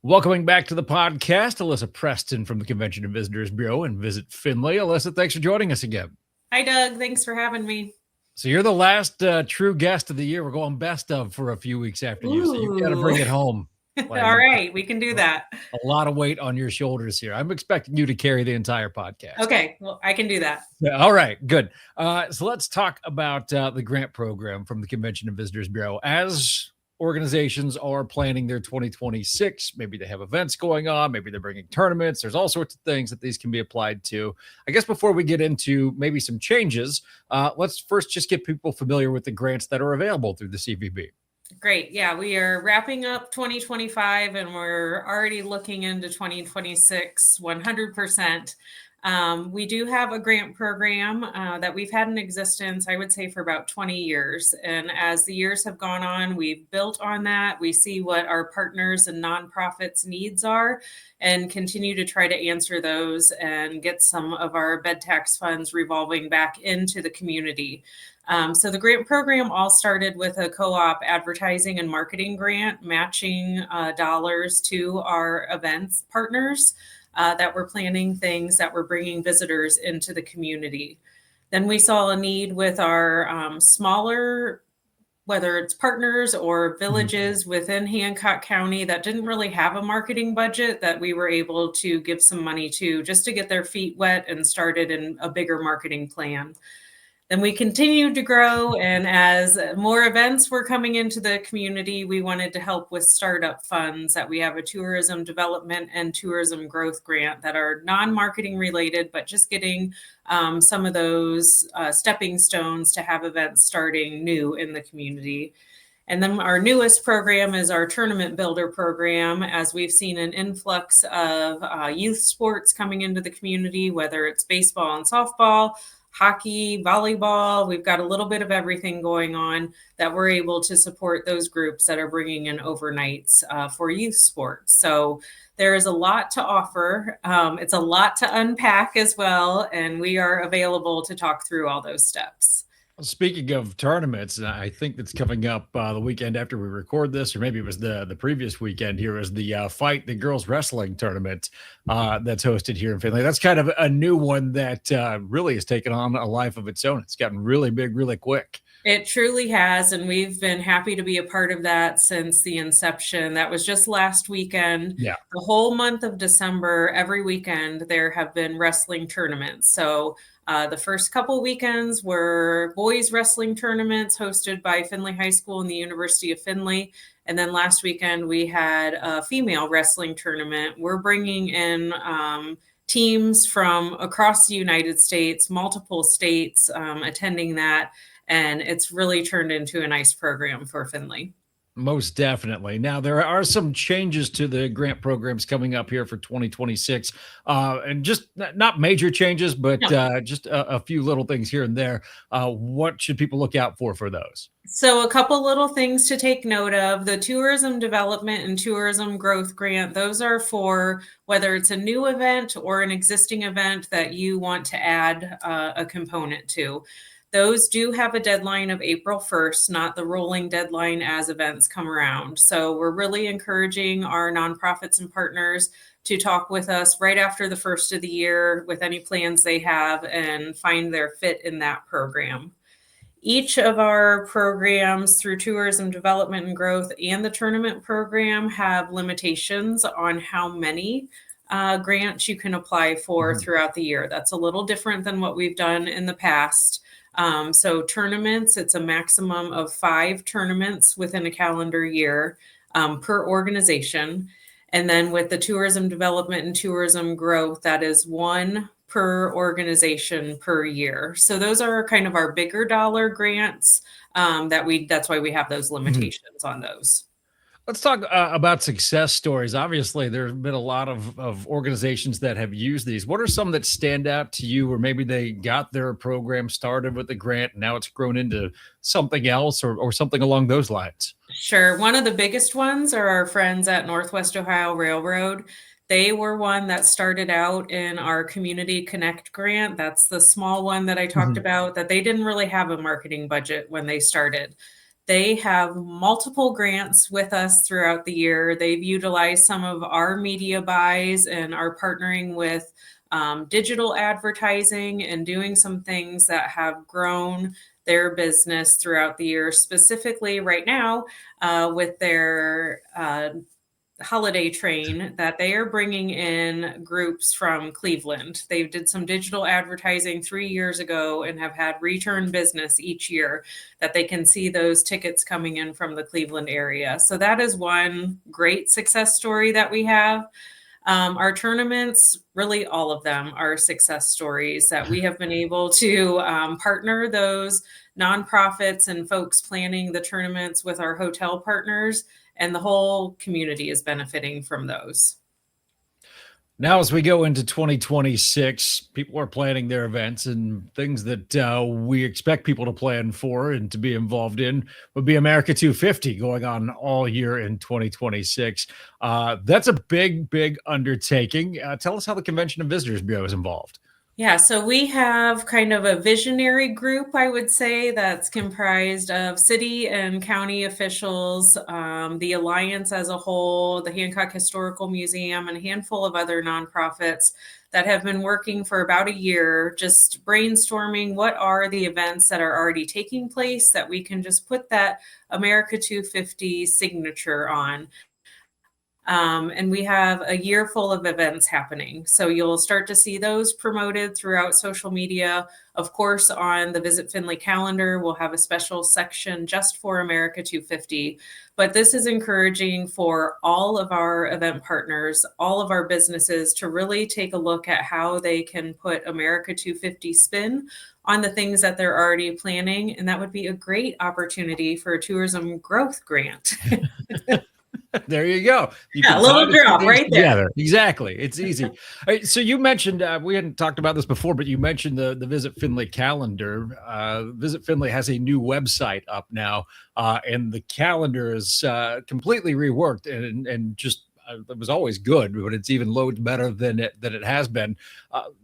Welcoming back to the podcast, Alissa Preston from the Convention and Visitors Bureau and Visit Findlay. Alissa, thanks for joining us again. Hi, Doug. Thanks for having me. So you're the last true guest of the year. We're going best of for a few weeks after you, so you've got to bring it home. All right, we can do that. A lot of weight on your shoulders here. I'm expecting you to carry the entire podcast. Okay, well, I can do that. Yeah, all right, good. So let's talk about the grant program from the Convention and Visitors Bureau. As organizations are planning their 2026, maybe they have events going on, maybe they're bringing tournaments. There's all sorts of things that these can be applied to. I guess before we get into maybe some changes, let's first just get people familiar with the grants that are available through the CVB. Great. Yeah, we are wrapping up 2025 and we're already looking into 2026 100%. We do have a grant program that we've had in existence, I would say, for about 20 years. And as the years have gone on, we've built on that. We see what our partners and nonprofits' needs are and continue to try to answer those and get some of our bed tax funds revolving back into the community. So the grant program all started with a co-op advertising and marketing grant, matching dollars to our events partners that were planning things that were bringing visitors into the community. Then we saw a need with our smaller, whether it's partners or villages within Hancock County that didn't really have a marketing budget, that we were able to give some money to just to get their feet wet and started in a bigger marketing plan. Then we continued to grow, and as more events were coming into the community, we wanted to help with startup funds. That we have a tourism development and tourism growth grant that are non-marketing related, but just getting some of those stepping stones to have events starting new in the community. And then our newest program is our tournament builder program, as we've seen an influx of youth sports coming into the community, whether it's baseball and softball, hockey, volleyball. We've got a little bit of everything going on that we're able to support those groups that are bringing in overnights for youth sports. So there is a lot to offer. It's a lot to unpack as well, and we are available to talk through all those steps. Speaking of tournaments, I think that's coming up the weekend after we record this, or maybe it was the previous weekend. Here is the Fight the Girls Wrestling Tournament that's hosted here in Findlay. That's kind of a new one that really has taken on a life of its own. It's gotten really big, really quick. It truly has, and we've been happy to be a part of that since the inception. That was just last weekend. Yeah. The whole month of December, every weekend, there have been wrestling tournaments. So the first couple weekends were boys wrestling tournaments hosted by Findlay High School and the University of Findlay. And then last weekend, we had a female wrestling tournament. We're bringing in teams from across the United States, multiple states attending that. And it's really turned into a nice program for Findlay. Most definitely. Now, there are some changes to the grant programs coming up here for 2026, and just not major changes, but just a few little things here and there. What should people look out for those? So a couple little things to take note of. The tourism development and tourism growth grant, those are for whether it's a new event or an existing event that you want to add a component to. Those do have a deadline of April 1st, not the rolling deadline as events come around. So we're really encouraging our nonprofits and partners to talk with us right after the first of the year with any plans they have and find their fit in that program. Each of our programs through tourism development and growth and the tournament program have limitations on how many grants you can apply for throughout the year. That's a little different than what we've done in the past. So tournaments, it's a maximum of 5 tournaments within a calendar year per organization. And then with the tourism development and tourism growth, that is 1 per organization per year. So those are kind of our bigger dollar grants that's why we have those limitations on those. Let's talk about success stories. Obviously, there have been a lot of organizations that have used these. What are some that stand out to you, or maybe they got their program started with the grant and now it's grown into something else or something along those lines? Sure. One of the biggest ones are our friends at Northwest Ohio Railroad. They were one that started out in our Community Connect grant. That's the small one that I talked about, that they didn't really have a marketing budget when they started. They have multiple grants with us throughout the year. They've utilized some of our media buys and are partnering with digital advertising and doing some things that have grown their business throughout the year, specifically right now with their holiday train that they are bringing in groups from Cleveland. They did some digital advertising 3 years ago and have had return business each year that they can see those tickets coming in from the Cleveland area. So that is one great success story that we have. Our tournaments, really all of them are success stories that we have been able to partner those nonprofits and folks planning the tournaments with our hotel partners, and the whole community is benefiting from those. Now, as we go into 2026, people are planning their events, and things that we expect people to plan for and to be involved in would be America 250 going on all year in 2026. That's a big, big undertaking. Tell us how the Convention and Visitors Bureau is involved. Yeah, so we have kind of a visionary group, I would say, that's comprised of city and county officials, the Alliance as a whole, the Hancock Historical Museum, and a handful of other nonprofits that have been working for about a year, just brainstorming what are the events that are already taking place that we can just put that America 250 signature on. And we have a year full of events happening. So you'll start to see those promoted throughout social media. Of course, on the Visit Findlay calendar, we'll have a special section just for America 250. But this is encouraging for all of our event partners, all of our businesses to really take a look at how they can put America 250 spin on the things that they're already planning. And that would be a great opportunity for a tourism growth grant. There you go. A little drop right there. Exactly. It's easy. All right, so you mentioned, we hadn't talked about this before, but you mentioned the Visit Findlay calendar. Visit Findlay has a new website up now, and the calendar is completely reworked and just it was always good, but it's even loads better than it has been.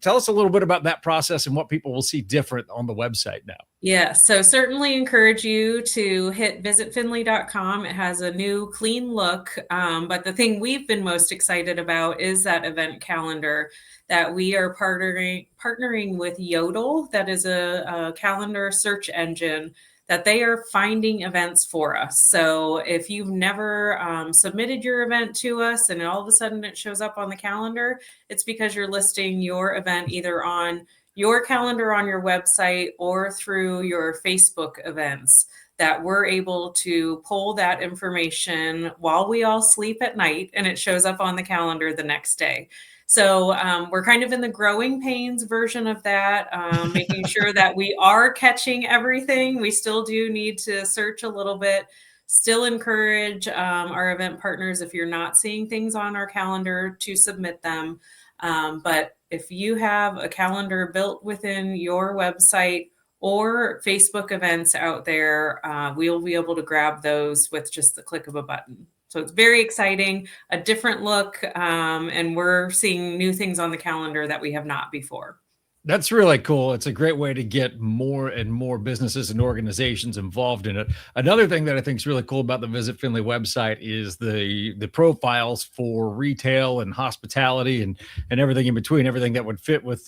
Tell us a little bit about that process and what people will see different on the website now. Yeah, so certainly encourage you to hit visitfindlay.com. It has a new clean look. But the thing we've been most excited about is that event calendar that we are partnering with Yodel. That is a calendar search engine that they are finding events for us. So if you've never submitted your event to us and all of a sudden it shows up on the calendar, it's because you're listing your event either on your calendar on your website or through your Facebook events, that we're able to pull that information while we all sleep at night and it shows up on the calendar the next day. So we're kind of in the growing pains version of that, making sure that we are catching everything. We still do need to search a little bit, still encourage our event partners, if you're not seeing things on our calendar, to submit them. But if you have a calendar built within your website or Facebook events out there, we'll be able to grab those with just the click of a button. So it's very exciting, a different look, and we're seeing new things on the calendar that we have not before. That's really cool. It's a great way to get more and more businesses and organizations involved in it. Another thing that I think is really cool about the Visit Findlay website is the profiles for retail and hospitality and everything in between, everything that would fit with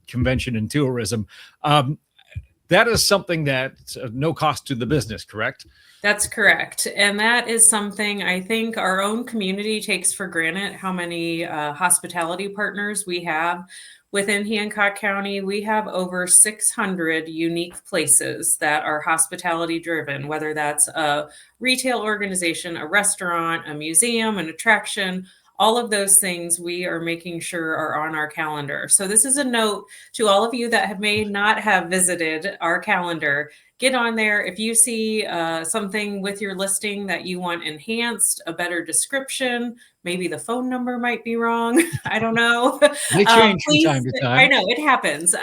convention and tourism. That is something that's no cost to the business, correct? That's correct. And that is something I think our own community takes for granted, how many hospitality partners we have. Within Hancock County, we have over 600 unique places that are hospitality driven, whether that's a retail organization, a restaurant, a museum, an attraction. All of those things we are making sure are on our calendar. So this is a note to all of you that may not have visited our calendar. Get on there. If you see something with your listing that you want enhanced, a better description, maybe the phone number might be wrong. I don't know. They change from time to time. I know it happens.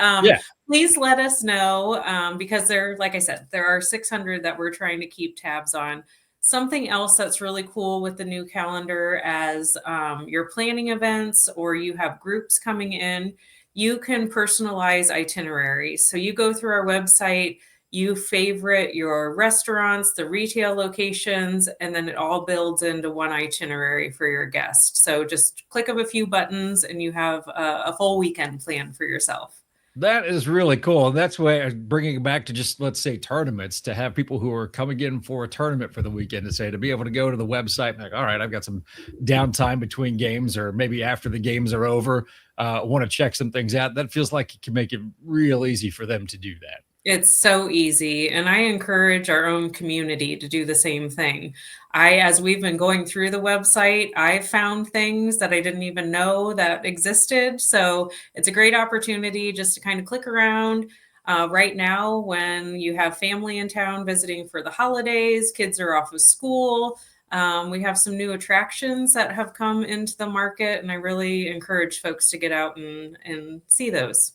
Please let us know because like I said, there are 600 that we're trying to keep tabs on. Something else that's really cool with the new calendar, as you're planning events or you have groups coming in, you can personalize itineraries. So you go through our website, you favorite your restaurants, the retail locations, and then it all builds into one itinerary for your guest. So just click of a few buttons and you have a full weekend plan for yourself. That is really cool. And that's why bringing it back to just, let's say, tournaments, to have people who are coming in for a tournament for the weekend to be able to go to the website and like, all right, I've got some downtime between games, or maybe after the games are over, want to check some things out. That feels like it can make it real easy for them to do that. It's so easy. And I encourage our own community to do the same thing. As we've been going through the website, I've found things that I didn't even know that existed. So it's a great opportunity just to kind of click around. Right now, when you have family in town visiting for the holidays, kids are off of school. We have some new attractions that have come into the market, and I really encourage folks to get out and see those.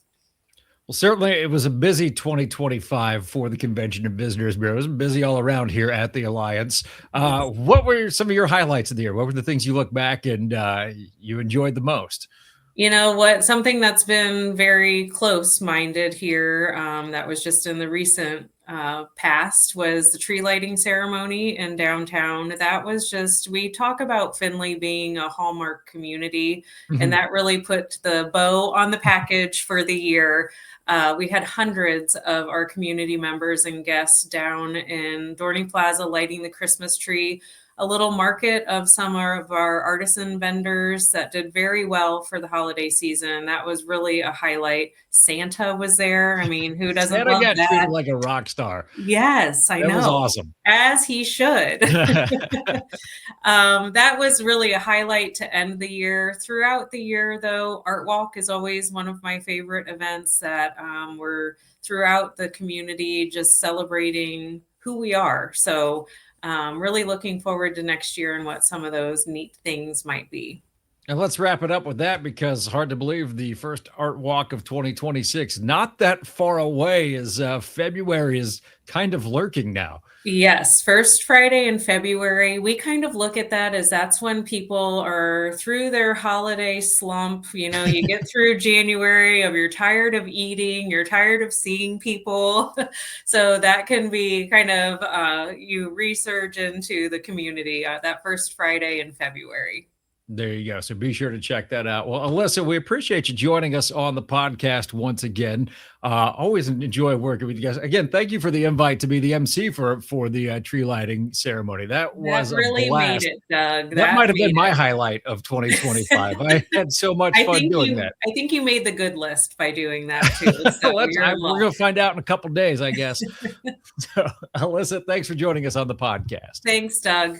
Well, certainly it was a busy 2025 for the Convention and Visitors Bureau. It was busy all around here at the Alliance. What were some of your highlights of the year? What were the things you look back and you enjoyed the most? You know what? Something that's been very close-minded here, that was just in the recent past, was the tree lighting ceremony in downtown. That was just, we talk about Findlay being a hallmark community, and that really put the bow on the package for the year. We had hundreds of our community members and guests down in Dorney Plaza lighting the Christmas tree, a little market of some of our artisan vendors that did very well for the holiday season. That was really a highlight. Santa was there. I mean, who doesn't Santa love got that? treated like a rock star. Yes, I know. That was awesome. As he should. That was really a highlight to end the year. Throughout the year, though, Art Walk is always one of my favorite events that we're throughout the community, just celebrating who we are. So really looking forward to next year and what some of those neat things might be. And let's wrap it up with that, because hard to believe the first Art Walk of 2026, not that far away, as February is kind of lurking now. Yes, first Friday in February. We kind of look at that as that's when people are through their holiday slump. You know, you get through January of you're tired of eating, you're tired of seeing people. So that can be kind of you resurge into the community that first Friday in February. There you go. So be sure to check that out. Well, Alissa, we appreciate you joining us on the podcast once again. Always enjoy working with you guys. Again, thank you for the invite to be the MC for the tree lighting ceremony. That was really a blast. Made it, Doug. That might have been my highlight of 2025. I had so much fun doing that. I think you made the good list by doing that too. So we're going to find out in a couple days, I guess. So, Alissa, thanks for joining us on the podcast. Thanks, Doug.